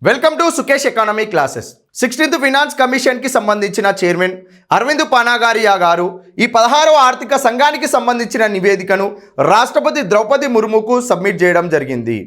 Welcome to Sukesh economy classes. 16th finance commission కి సంబంధించిన chairman Arvind పానాగారియా గారు ఈ 16వ ఆర్థిక సంఘానికి సంబంధించిన నివేదికను రాష్ట్రపతి ద్రౌపది ముర్ముకు సబ్మిట్ చేయడం జరిగింది.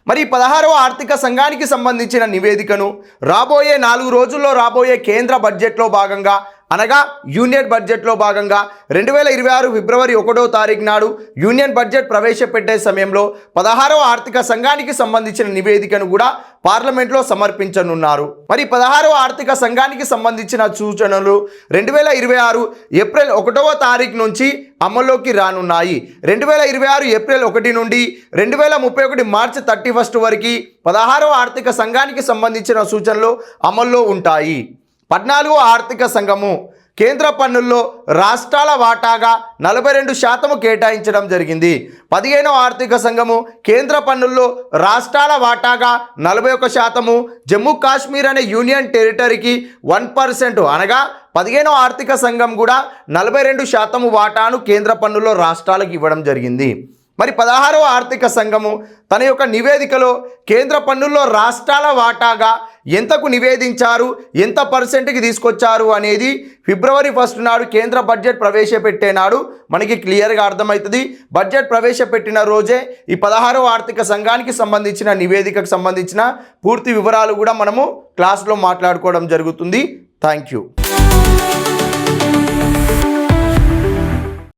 మరి 16వ ఆర్థిక సంఘానికి సంబంధించిన నివేదికను రాబోయే 4 రోజుల్లో రాబోయే కేంద్ర బడ్జెట్లో భాగంగా అనగా యూనియన్ బడ్జెట్లో భాగంగా 2026 ఫిబ్రవరి 1వ తారీఖు నాడు యూనియన్ బడ్జెట్ ప్రవేశపెట్టే సమయంలో 16వ ఆర్థిక సంఘానికి సంబంధించిన నివేదికను కూడా పార్లమెంట్లో సమర్పించనున్నారు. మరి 16వ ఆర్థిక సంఘానికి సంబంధించిన సూచనలు 2026 ఏప్రిల్ 1వ తారీఖు నుంచి అమల్లోకి రానున్నాయి. 2026 ఏప్రిల్ 1 నుండి 2031 మార్చి 31 వరకు 16వ ఆర్థిక సంఘానికి సంబంధించిన సూచనలు అమల్లో ఉంటాయి. 14వ ఆర్థిక సంఘము కేంద్ర పన్నుల్లో రాష్ట్రాల వాటాగా 42% కేటాయించడం జరిగింది. 15వ ఆర్థిక సంఘము కేంద్ర పన్నుల్లో రాష్ట్రాల వాటాగా 41%, జమ్మూ కాశ్మీర్ అనే యూనియన్ టెరిటరీకి 1% అనగా 15వ ఆర్థిక సంఘం కూడా 42% వాటాను కేంద్ర పన్నుల్లో రాష్ట్రాలకు ఇవ్వడం జరిగింది. మరి 16వ ఆర్థిక సంఘము తన యొక్క నివేదికలో కేంద్ర పన్నుల్లో రాష్ట్రాల వాటాగా ఎంతకు నివేదించారు, ఎంత పర్సెంట్కి తీసుకొచ్చారు అనేది ఫిబ్రవరి 1 నాడు కేంద్ర బడ్జెట్ ప్రవేశపెట్టే నాడు మనకి క్లియర్గా అర్థమవుతుంది. బడ్జెట్ ప్రవేశపెట్టిన రోజే ఈ 16వ ఆర్థిక సంఘానికి సంబంధించిన నివేదికకు సంబంధించిన పూర్తి వివరాలు కూడా మనము క్లాస్లో మాట్లాడుకోవడం జరుగుతుంది. Thank you.